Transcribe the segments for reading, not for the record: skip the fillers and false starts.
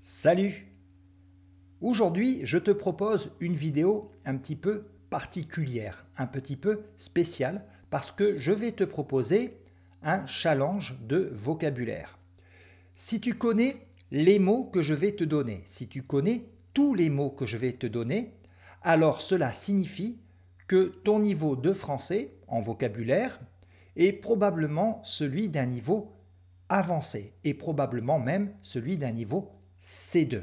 Salut! Aujourd'hui, je te propose une vidéo un petit peu particulière, un petit peu spéciale, parce que je vais te proposer un challenge de vocabulaire. Si tu connais les mots que je vais te donner, si tu connais tous les mots que je vais te donner, alors cela signifie que ton niveau de français en vocabulaire est probablement celui d'un niveau avancé et probablement même celui d'un niveau C2.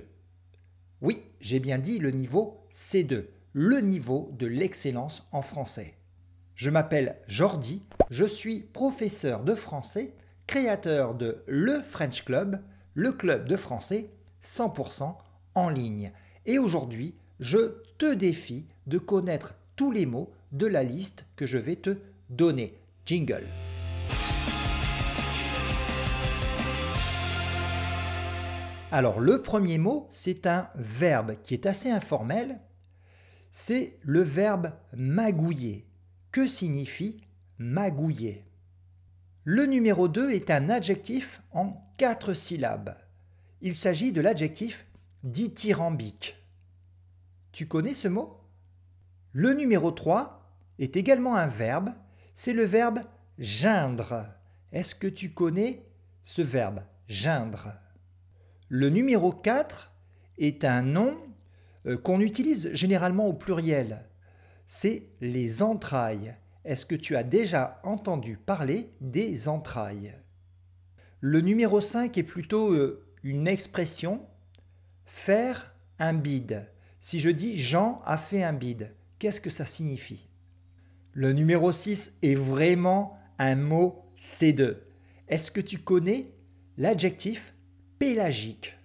Oui, j'ai bien dit le niveau C2, le niveau de l'excellence en français. Je m'appelle Jordi, je suis professeur de français, créateur de Le French Club, le club de français 100% en ligne. Et aujourd'hui, je te défie de connaître tous les mots de la liste que je vais te donner. Jingle. Alors le premier mot, c'est un verbe qui est assez informel. C'est le verbe magouiller. Que signifie magouiller? Le numéro 2 est un adjectif en 4 syllabes. Il s'agit de l'adjectif dithyrambique. Tu connais ce mot? Le numéro 3 est également un verbe. C'est le verbe geindre. Est-ce que tu connais ce verbe geindre? Le numéro 4 est un nom qu'on utilise généralement au pluriel. C'est les entrailles. Est-ce que tu as déjà entendu parler des entrailles? Le numéro 5 est plutôt une expression, faire un bide. Si je dis Jean a fait un bide, qu'est-ce que ça signifie? Le numéro 6 est vraiment un mot C2. Est-ce que tu connais l'adjectif pélagique?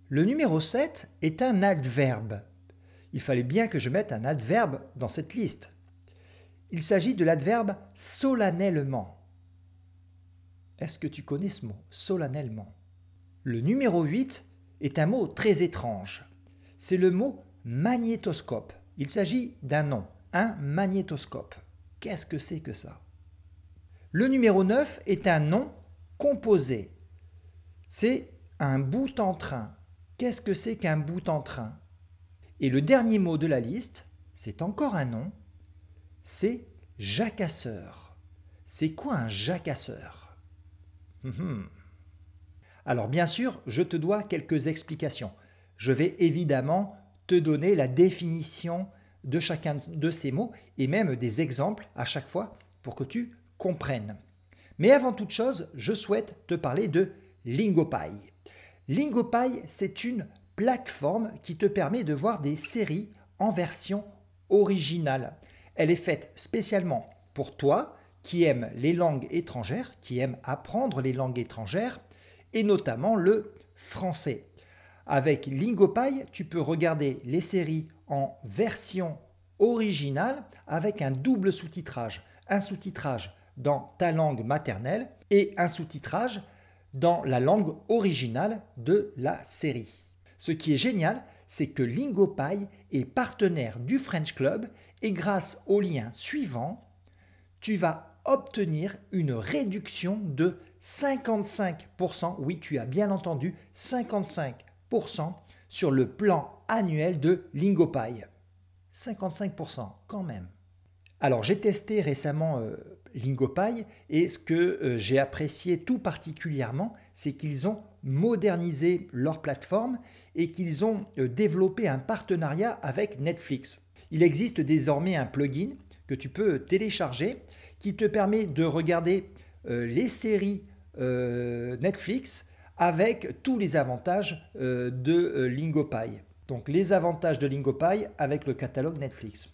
Le numéro 7 est un adverbe. Il fallait bien que je mette un adverbe dans cette liste. Il s'agit de l'adverbe solennellement. Est-ce que tu connais ce mot, solennellement? Le numéro 8 est un mot très étrange. C'est le mot magnétoscope. Il s'agit d'un nom, un magnétoscope. Qu'est-ce que c'est que ça? Le numéro 9 est un nom composé. C'est un bout en train. Qu'est-ce que c'est qu'un bout en train? Et le dernier mot de la liste, c'est encore un nom, c'est jacasseur. C'est quoi un jacasseur? Alors bien sûr, je te dois quelques explications. Je vais évidemment te donner la définition de chacun de ces mots et même des exemples à chaque fois pour que tu comprennes. Mais avant toute chose, je souhaite te parler de Lingopie. Lingopie, c'est une plateforme qui te permet de voir des séries en version originale. Elle est faite spécialement pour toi qui aimes les langues étrangères, qui aimes apprendre les langues étrangères et notamment le français. Avec Lingopie, tu peux regarder les séries en version originale avec un double sous-titrage. Un sous-titrage dans ta langue maternelle et un sous-titrage dans la langue originale de la série. Ce qui est génial, c'est que Lingopie est partenaire du French Club et grâce au lien suivant, tu vas obtenir une réduction de 55%, oui tu as bien entendu, 55% sur le plan annuel de Lingopie. 55% quand même. Alors j'ai testé récemment Lingopie et ce que j'ai apprécié tout particulièrement, c'est qu'ils ont modernisé leur plateforme et qu'ils ont développé un partenariat avec Netflix. Il existe désormais un plugin que tu peux télécharger qui te permet de regarder les séries Netflix avec tous les avantages de Lingopie. Donc les avantages de Lingopie avec le catalogue Netflix.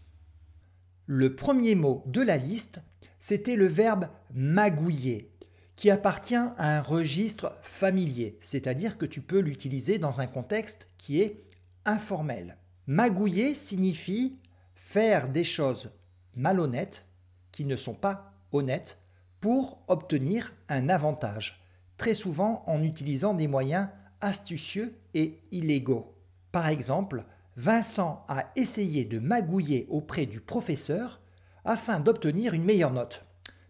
Le premier mot de la liste, c'était le verbe magouiller, qui appartient à un registre familier, c'est-à-dire que tu peux l'utiliser dans un contexte qui est informel. Magouiller signifie faire des choses malhonnêtes, qui ne sont pas honnêtes, pour obtenir un avantage, très souvent en utilisant des moyens astucieux et illégaux. Par exemple, Vincent a essayé de magouiller auprès du professeur afin d'obtenir une meilleure note.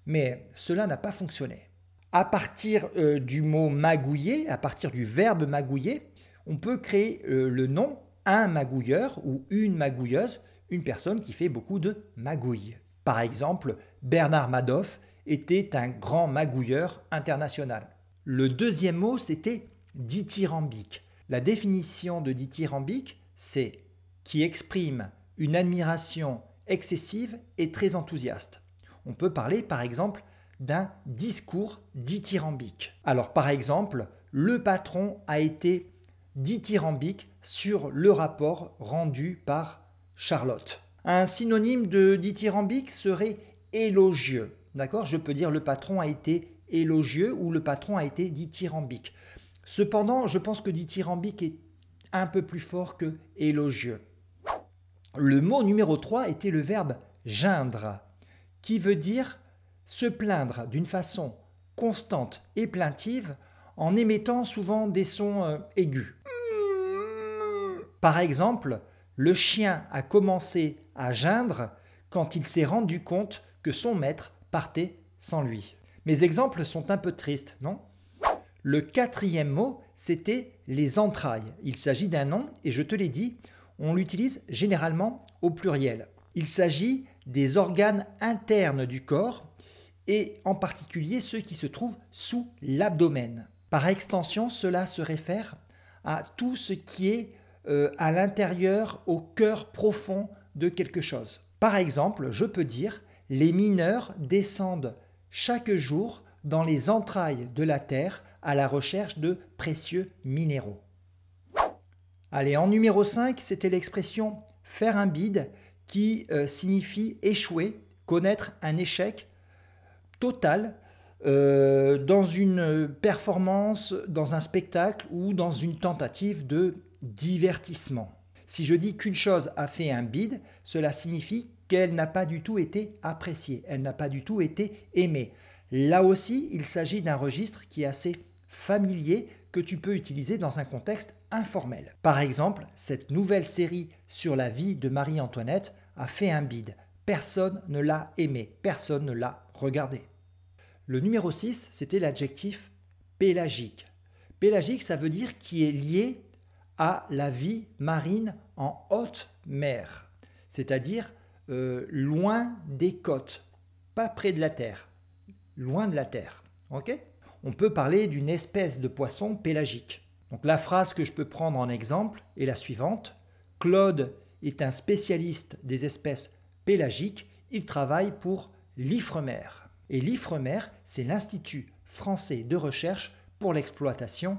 Mais cela n'a pas fonctionné. À partir du mot magouiller, à partir du verbe magouiller, on peut créer le nom un magouilleur ou une magouilleuse, une personne qui fait beaucoup de magouilles. Par exemple, Bernard Madoff était un grand magouilleur international. Le deuxième mot, c'était dithyrambique. La définition de dithyrambique, c'est qui exprime une admiration excessive et très enthousiaste. On peut parler par exemple d'un discours dithyrambique. Alors par exemple, le patron a été dithyrambique sur le rapport rendu par Charlotte. Un synonyme de dithyrambique serait élogieux. D'accord ? Je peux dire le patron a été élogieux ou le patron a été dithyrambique. Cependant, je pense que dithyrambique est un peu plus fort que élogieux. Le mot numéro 3 était le verbe geindre, qui veut dire se plaindre d'une façon constante et plaintive en émettant souvent des sons aigus. Par exemple, le chien a commencé à geindre quand il s'est rendu compte que son maître partait sans lui. Mes exemples sont un peu tristes, non ? Le quatrième mot, c'était les entrailles. Il s'agit d'un nom et je te l'ai dit, on l'utilise généralement au pluriel. Il s'agit des organes internes du corps et en particulier ceux qui se trouvent sous l'abdomen. Par extension, cela se réfère à tout ce qui est à l'intérieur, au cœur profond de quelque chose. Par exemple, je peux dire les mineurs descendent chaque jour dans les entrailles de la terre à la recherche de précieux minéraux. Allez, en numéro 5, c'était l'expression faire un bide qui signifie échouer, connaître un échec total dans une performance, dans un spectacle ou dans une tentative de divertissement. Si je dis qu'une chose a fait un bide, cela signifie qu'elle n'a pas du tout été appréciée, elle n'a pas du tout été aimée. Là aussi, il s'agit d'un registre qui est assez familier que tu peux utiliser dans un contexte informel. Par exemple, cette nouvelle série sur la vie de Marie-Antoinette a fait un bide. Personne ne l'a aimé, personne ne l'a regardé. Le numéro 6, c'était l'adjectif pélagique. Pélagique, ça veut dire qui est lié à la vie marine en haute mer, c'est-à-dire loin des côtes, pas près de la terre, loin de la terre. Okay ? On peut parler d'une espèce de poisson pélagique. Donc la phrase que je peux prendre en exemple est la suivante. Claude est un spécialiste des espèces pélagiques, il travaille pour l'Ifremer. Et l'Ifremer, c'est l'Institut français de recherche pour l'exploitation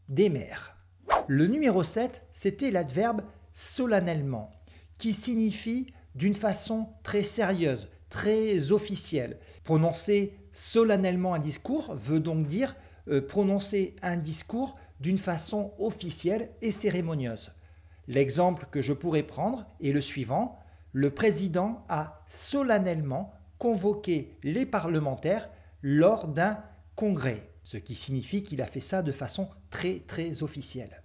des mers. Le numéro 7, c'était l'adverbe solennellement, qui signifie d'une façon très sérieuse, très officielle. Prononcer solennellement un discours veut donc dire prononcer un discours d'une façon officielle et cérémonieuse. L'exemple que je pourrais prendre est le suivant. Le président a solennellement convoqué les parlementaires lors d'un congrès, ce qui signifie qu'il a fait ça de façon très très officielle.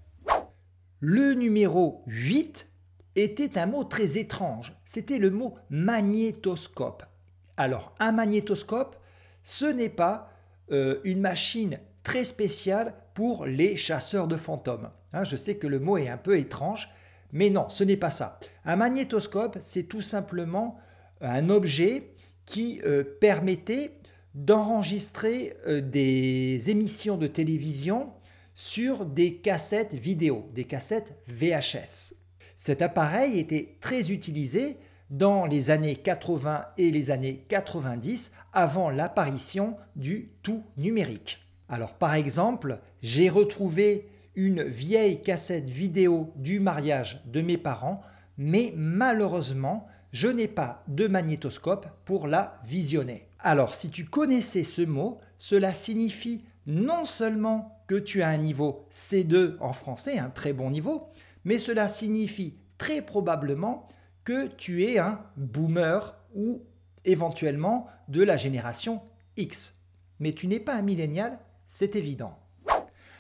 Le numéro 8 était un mot très étrange, c'était le mot magnétoscope. Alors un magnétoscope, ce n'est pas une machine très spéciale pour les chasseurs de fantômes. Je sais que le mot est un peu étrange, mais non, ce n'est pas ça. Un magnétoscope, c'est tout simplement un objet qui permettait d'enregistrer des émissions de télévision sur des cassettes vidéo, des cassettes VHS. Cet appareil était très utilisé dans les années 80 et les années 90 avant l'apparition du tout numérique. Alors par exemple, j'ai retrouvé une vieille cassette vidéo du mariage de mes parents, mais malheureusement, je n'ai pas de magnétoscope pour la visionner. Alors si tu connaissais ce mot, cela signifie non seulement que tu as un niveau C2 en français, un très bon niveau, mais cela signifie très probablement que tu es un boomer ou éventuellement de la génération X. Mais tu n'es pas un millénial, c'est évident.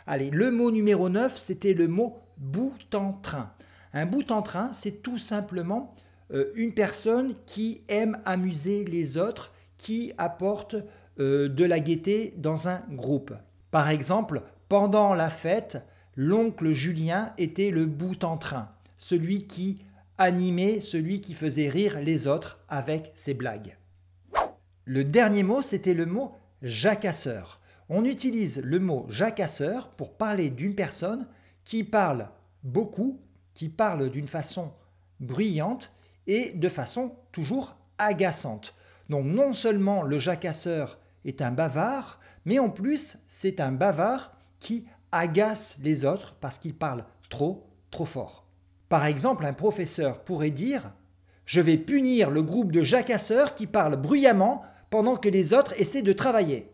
Allez, le mot numéro 9, c'était le mot bout en train. Un bout en train, c'est tout simplement une personne qui aime amuser les autres, qui apporte de la gaieté dans un groupe. Par exemple, pendant la fête, L'oncle Julien était le boute-en-train, celui qui animait, celui qui faisait rire les autres avec ses blagues. Le dernier mot, c'était le mot jacasseur. On utilise le mot jacasseur pour parler d'une personne qui parle beaucoup, qui parle d'une façon bruyante et de façon toujours agaçante. Donc non seulement le jacasseur est un bavard, mais en plus c'est un bavard qui agace les autres parce qu'il parle trop fort. Par exemple, un professeur pourrait dire « Je vais punir le groupe de jacasseurs qui parlent bruyamment pendant que les autres essaient de travailler. »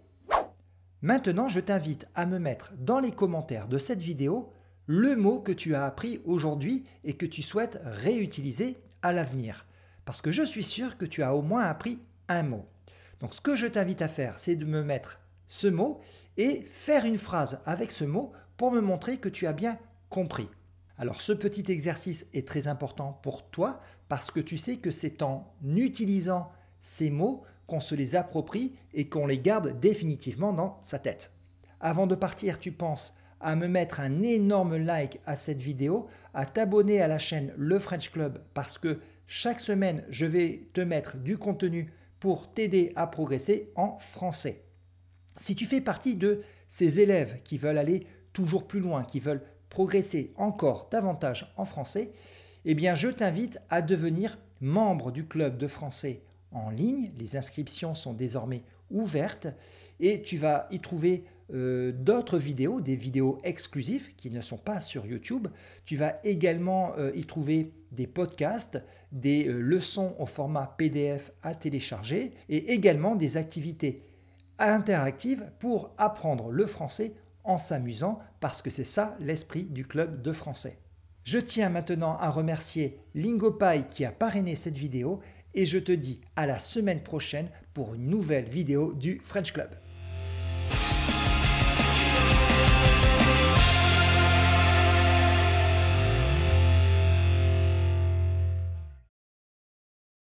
Maintenant, je t'invite à me mettre dans les commentaires de cette vidéo le mot que tu as appris aujourd'hui et que tu souhaites réutiliser à l'avenir. Parce que je suis sûr que tu as au moins appris un mot. Donc ce que je t'invite à faire, c'est de me mettre ce mot et faire une phrase avec ce mot pour me montrer que tu as bien compris. Alors ce petit exercice est très important pour toi parce que tu sais que c'est en utilisant ces mots qu'on se les approprie et qu'on les garde définitivement dans sa tête. Avant de partir, tu penses à me mettre un énorme like à cette vidéo, à t'abonner à la chaîne Le French Club parce que chaque semaine, je vais te mettre du contenu pour t'aider à progresser en français. Si tu fais partie de ces élèves qui veulent aller toujours plus loin, qui veulent progresser encore davantage en français, eh bien je t'invite à devenir membre du club de français en ligne. Les inscriptions sont désormais ouvertes et tu vas y trouver d'autres vidéos, des vidéos exclusives qui ne sont pas sur YouTube. Tu vas également y trouver des podcasts, des leçons au format PDF à télécharger et également des activités interactives pour apprendre le français en s'amusant parce que c'est ça l'esprit du club de français. Je tiens maintenant à remercier Lingopie qui a parrainé cette vidéo et je te dis à la semaine prochaine pour une nouvelle vidéo du French Club.